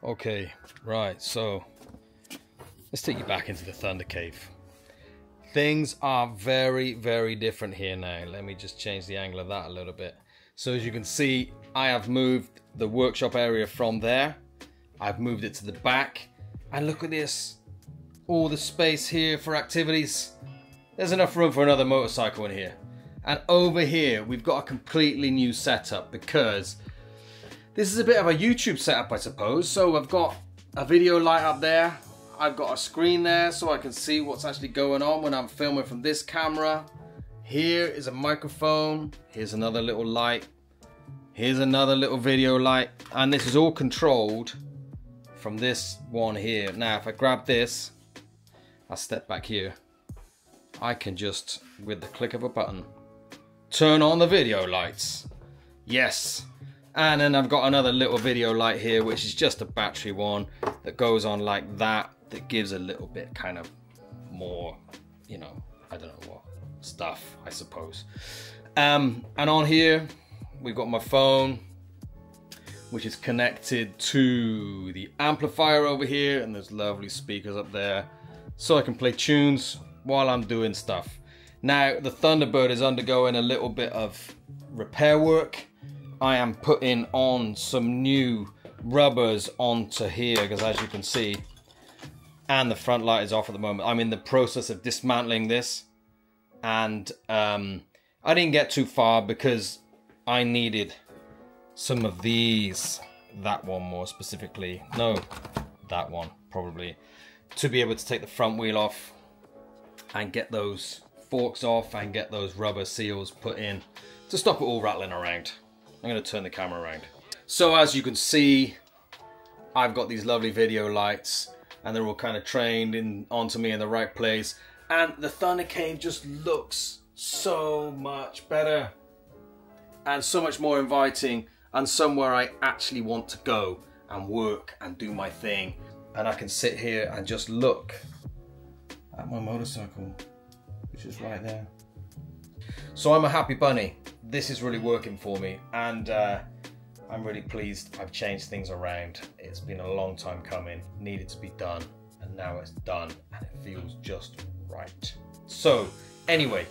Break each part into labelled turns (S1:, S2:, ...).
S1: Okay, right, so let's take you back into the Thunder Cave. Things are very, very different here now. Let me just change the angle of that a little bit. So as you can see, I have moved the workshop area from there. I've moved it to the back. And look at this. All the space here for activities. There's enough room for another motorcycle in here. And over here, we've got a completely new setup because this is a bit of a YouTube setup, I suppose. So I've got a video light up there. I've got a screen there so I can see what's actually going on when I'm filming from this camera. Here is a microphone. Here's another little light. Here's another little video light. And this is all controlled from this one here. Now, if I grab this, I'll step back here. I can just, with the click of a button, turn on the video lights. Yes. And then I've got another little video light here, which is just a battery one that goes on like that. That gives a little bit kind of more, you know, I don't know what stuff, I suppose. And on here, we've got my phone, which is connected to the amplifier over here. And there's lovely speakers up there. So I can play tunes while I'm doing stuff. Now, the Thunderbird is undergoing a little bit of repair work. I am putting on some new rubbers onto here because as you can see, and the front light is off at the moment. I'm in the process of dismantling this and I didn't get too far because I needed some of these, that one more specifically, no, that one probably, to be able to take the front wheel off and get those forks off and get those rubber seals put in to stop it all rattling around. I'm going to turn the camera around. So as you can see, I've got these lovely video lights and they're all kind of trained in onto me in the right place. And the Thunder Cave just looks so much better and so much more inviting and somewhere I actually want to go and work and do my thing. And I can sit here and just look at my motorcycle, which is right there. So I'm a happy bunny. This is really working for me and I'm really pleased I've changed things around. It's been a long time coming, needed to be done, and now it's done and it feels just right. So anyway,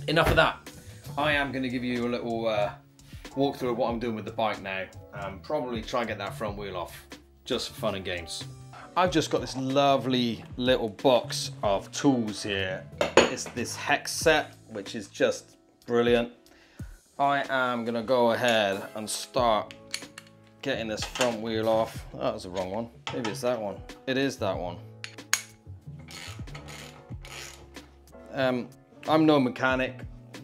S1: enough of that. I am going to give you a little walkthrough of what I'm doing with the bike now and probably try and get that front wheel off just for fun and games. I've just got this lovely little box of tools here. It's this hex set, which is just brilliant. I am gonna go ahead and start getting this front wheel off. Oh, that was the wrong one. Maybe it's that one. It is that one. I'm no mechanic,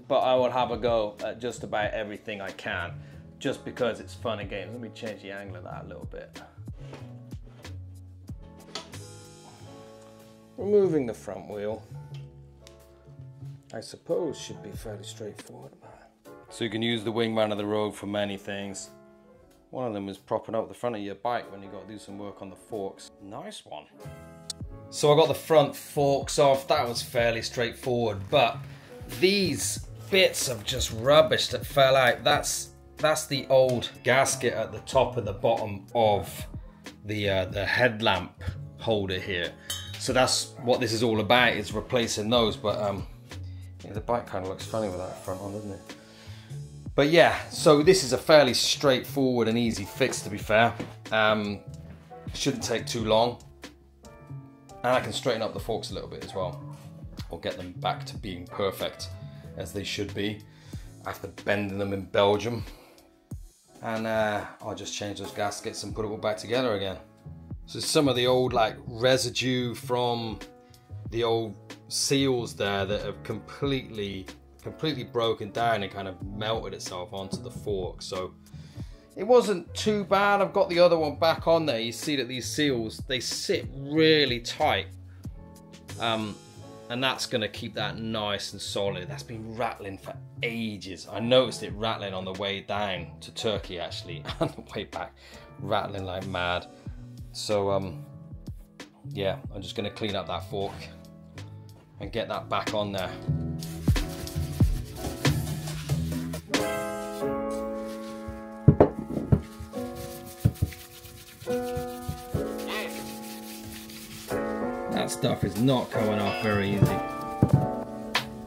S1: but I will have a go at just about everything I can, just because it's fun and games. Let me change the angle of that a little bit. Removing the front wheel, I suppose, should be fairly straightforward. So you can use the wingman of the road for many things. One of them is propping up the front of your bike when you got to do some work on the forks. Nice one. So I got the front forks off. That was fairly straightforward, but these bits of just rubbish that fell out, that's the old gasket at the top and the bottom of the headlamp holder here. So that's what this is all about, is replacing those. But yeah, the bike kind of looks funny with that front on, doesn't it? But yeah, so this is a fairly straightforward and easy fix, to be fair. Shouldn't take too long. And I can straighten up the forks a little bit as well, or get them back to being perfect as they should be after bending them in Belgium. And I'll just change those gaskets and put it all back together again. So some of the old like residue from the old seals there that have completely broken down and kind of melted itself onto the fork. So it wasn't too bad. I've got the other one back on there. You see that these seals, they sit really tight. And that's gonna keep that nice and solid. That's been rattling for ages. I noticed it rattling on the way down to Turkey actually, on the way back, rattling like mad. So yeah, I'm just gonna clean up that fork and get that back on there. that stuff is not coming off very easy.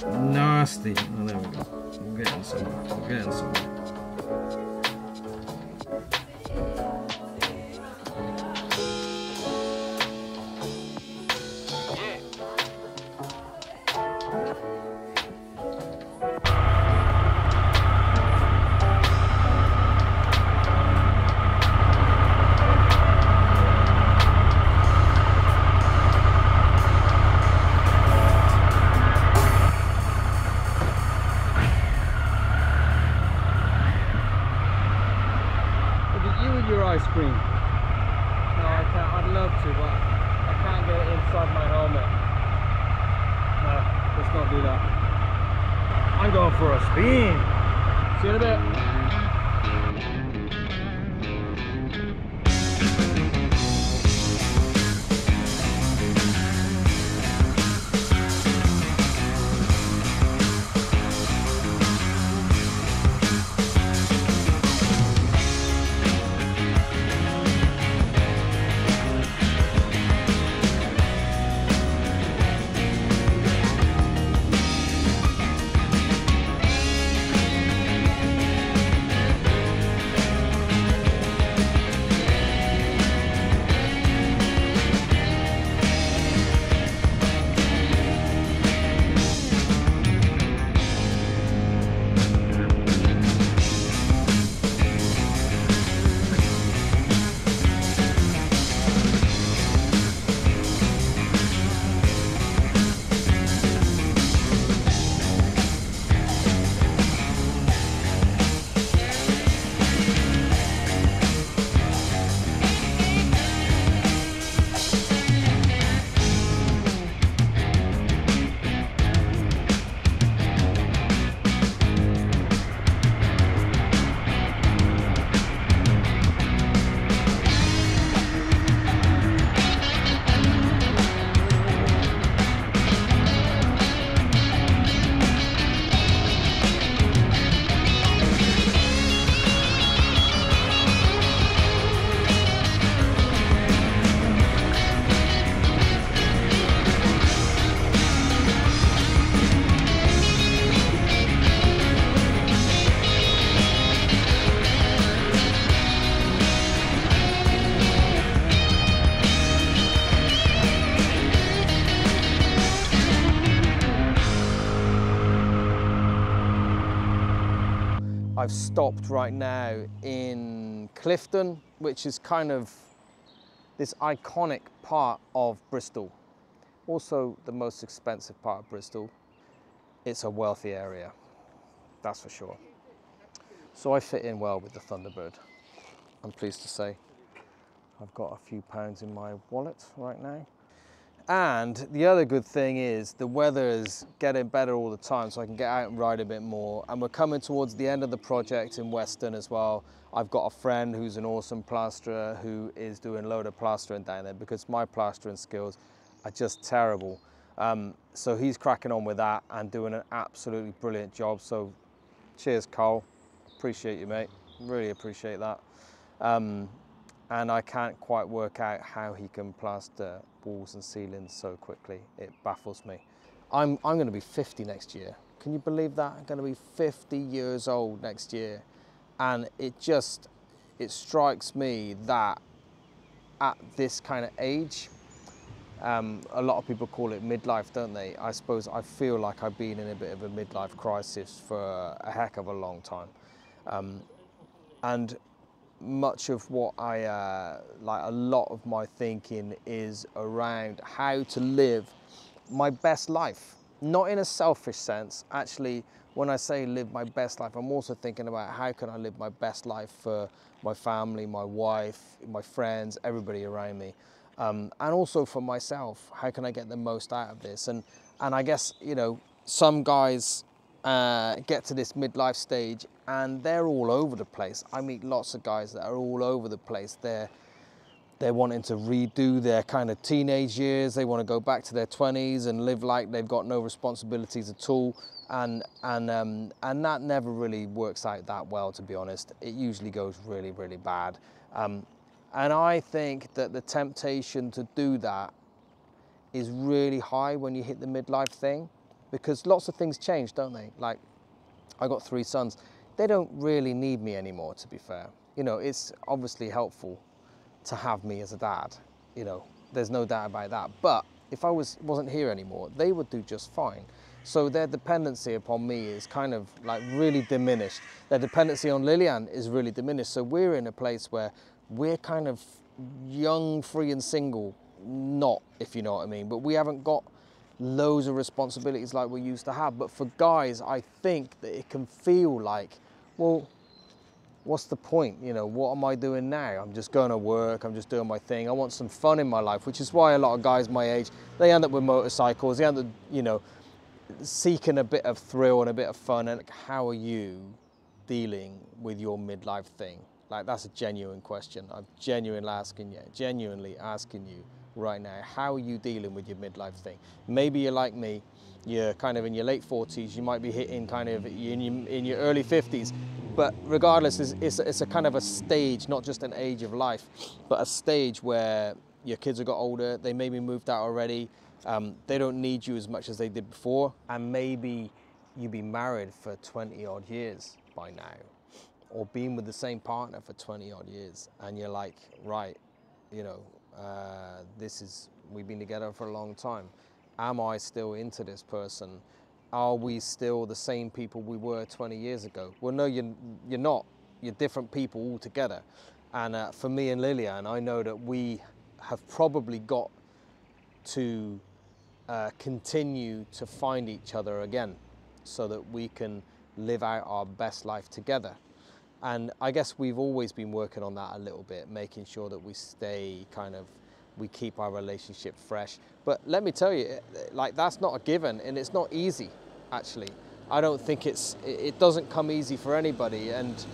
S1: Nasty. Oh, there we go. We're getting somewhere. We're getting somewhere. Ice cream. No, I can't. I'd love to, but I can't get it inside my helmet. No, let's not do that. I'm going for a spin. See you in a bit. I've stopped right now in Clifton, which is kind of this iconic part of Bristol. Also the most expensive part of Bristol. It's a wealthy area, that's for sure. So I fit in well with the Thunderbird. I'm pleased to say I've got a few pounds in my wallet right now. And the other good thing is the weather is getting better all the time, so I can get out and ride a bit more. And we're coming towards the end of the project in Weston as well. I've got a friend who's an awesome plasterer who is doing a load of plastering down there because my plastering skills are just terrible. So he's cracking on with that and doing an absolutely brilliant job. So cheers, Cole. Appreciate you, mate. Really appreciate that. And I can't quite work out how he can plaster walls and ceilings so quickly. It baffles me. I'm going to be 50 next year. Can you believe that? I'm going to be 50 years old next year. And it strikes me that at this kind of age, a lot of people call it midlife, don't they? I suppose I feel like I've been in a bit of a midlife crisis for a heck of a long time. And much of what like a lot of my thinking is around how to live my best life. Not in a selfish sense. Actually, when I say live my best life, I'm also thinking about how can I live my best life for my family, my wife, my friends, everybody around me. And also for myself, how can I get the most out of this? And I guess, you know, some guys get to this midlife stage and they're all over the place. I meet lots of guys that are all over the place. They're wanting to redo their kind of teenage years. They want to go back to their 20s and live like they've got no responsibilities at all. And that never really works out that well, to be honest. It usually goes really, really bad. And I think that the temptation to do that
S2: is really high when you hit the midlife thing, because lots of things change, don't they? Like, I got 3 sons. They don't really need me anymore, to be fair. You know, it's obviously helpful to have me as a dad. You know, there's no doubt about that. But if I wasn't here anymore, they would do just fine. So their dependency upon me is kind of like really diminished. Their dependency on Lillian is really diminished. So we're in a place where we're kind of young, free and single. Not, if you know what I mean, but we haven't got loads of responsibilities like we used to have. But for guys, I think that it can feel like, well, what's the point? You know, what am I doing now? I'm just going to work, I'm just doing my thing. I want some fun in my life, which is why a lot of guys my age, they end up with motorcycles, they end up, you know, seeking a bit of thrill and a bit of fun. And how are you dealing with your midlife thing? Like, that's a genuine question. I'm genuinely asking you right now, how are you dealing with your midlife thing? Maybe you're like me, you're kind of in your late 40s, you might be hitting kind of in your early 50s, but regardless, it's a kind of a stage, not just an age of life, but a stage where your kids have got older, they maybe moved out already, they don't need you as much as they did before, and maybe you've been married for 20 odd years by now, or been with the same partner for 20 odd years, and you're like, right, you know, we've been together for a long time. Am I still into this person? Are we still the same people we were 20 years ago? Well, no, you're not. You're different people altogether. And for me and Lillian, I know that we have probably got to continue to find each other again so that we can live out our best life together. And I guess we've always been working on that a little bit, making sure that we keep our relationship fresh. But let me tell you, like, that's not a given, and it's not easy, actually. I don't think it doesn't come easy for anybody, and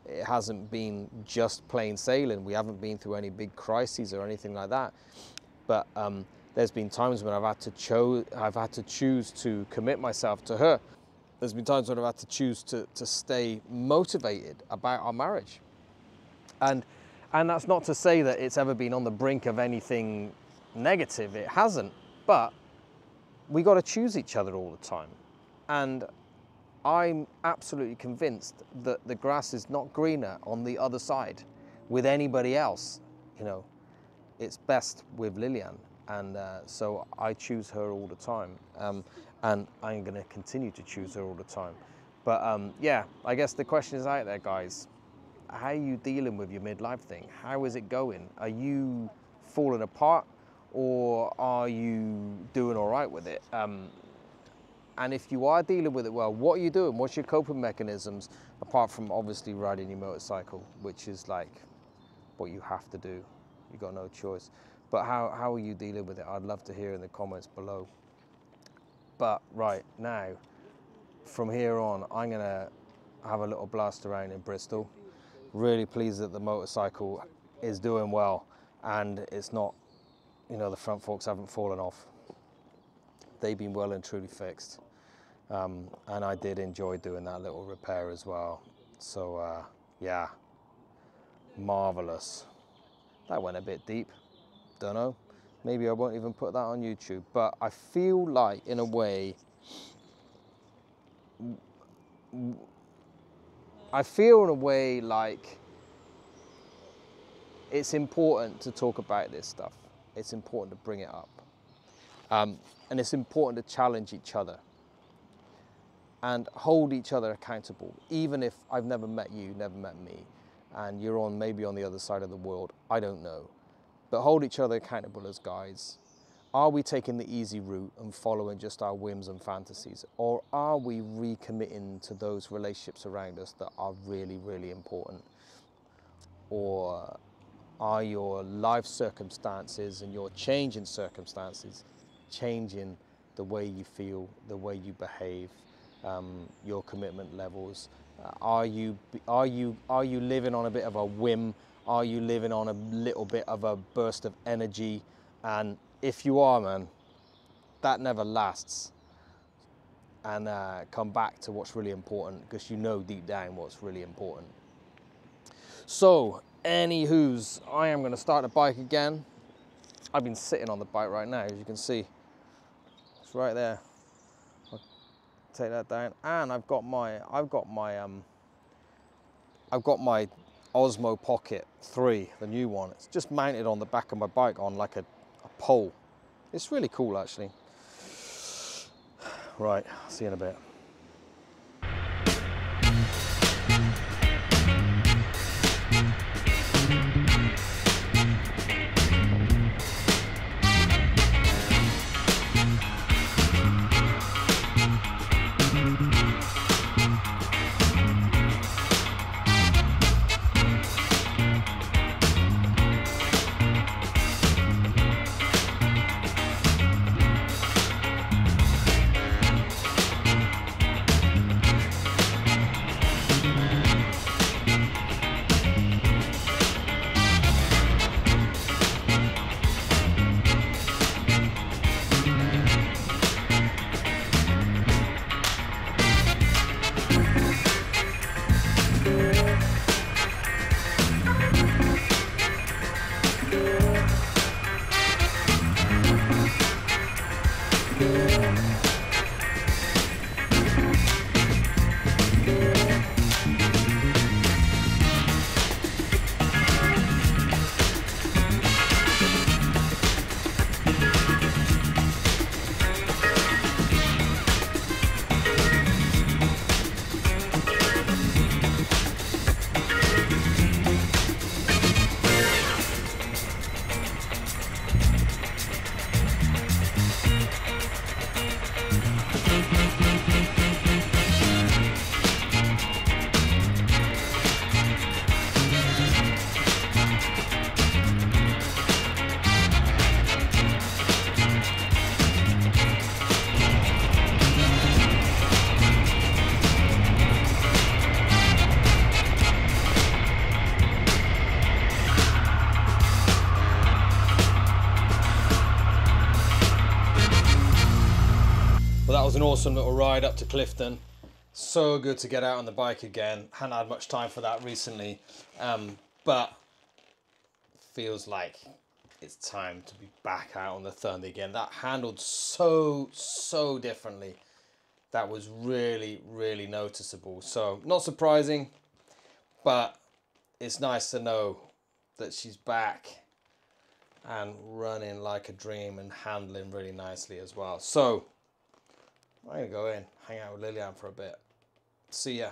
S2: it hasn't been just plain sailing. We haven't been through any big crises or anything like that. But there's been times when I've had to choose to commit myself to her. There's been times when I've had to choose to stay motivated about our marriage. And that's not to say that it's ever been on the brink of anything negative. It hasn't. But we got to choose each other all the time. And I'm absolutely convinced that the grass is not greener on the other side with anybody else. You know, it's best with Lillian. And so I choose her all the time. And I'm going to continue to choose her all the time. But yeah, I guess the question is out there, guys. How are you dealing with your midlife thing? How is it going? Are you falling apart, or are you doing all right with it? And if you are dealing with it well, what are you doing? What's your coping mechanisms, apart from obviously riding your motorcycle, which is like what you have to do. You've got no choice. But how are you dealing with it? I'd love to hear in the comments below. But right now, from here on, I'm gonna have a little blast around in Bristol. Really pleased that the motorcycle is doing well, and it's not, you know, the front forks haven't fallen off. They've been well and truly fixed. And I did enjoy doing that little repair as well. So yeah, marvelous. That went a bit deep, don't know. Maybe I won't even put that on YouTube, but I feel like, in a way, like it's important to talk about this stuff. It's important to bring it up. And it's important to challenge each other and hold each other accountable, even if I've never met you, never met me, and you're maybe on the other side of the world, I don't know. But hold each other accountable as guys. Are we taking the easy route and following just our whims and fantasies? Or are we recommitting to those relationships around us that are really, really important? Or are your life circumstances and your changing circumstances changing the way you feel, the way you behave, your commitment levels? Are you living on a bit of a whim? Are you living on a little bit of a burst of energy? And if you are, man, that never lasts. And come back to what's really important, because you know deep down what's really important. So, anywho's, I am going to start the bike again. I've been sitting on the bike right now, as you can see. It's right there. I'll take that down, and I've got my Osmo Pocket 3, the new one. It's just mounted on the back of my bike on like a pole. It's really cool, actually. Right, see you in a bit. Well, that was an awesome little ride up to Clifton. So good to get out on the bike again. Hadn't had much time for that recently, but feels like it's time to be back out on the Thunder again. That handled so differently. That was really noticeable. So not surprising, but it's nice to know that she's back and running like a dream and handling really nicely as well. So I'm gonna go in, hang out with Lillian for a bit. See ya.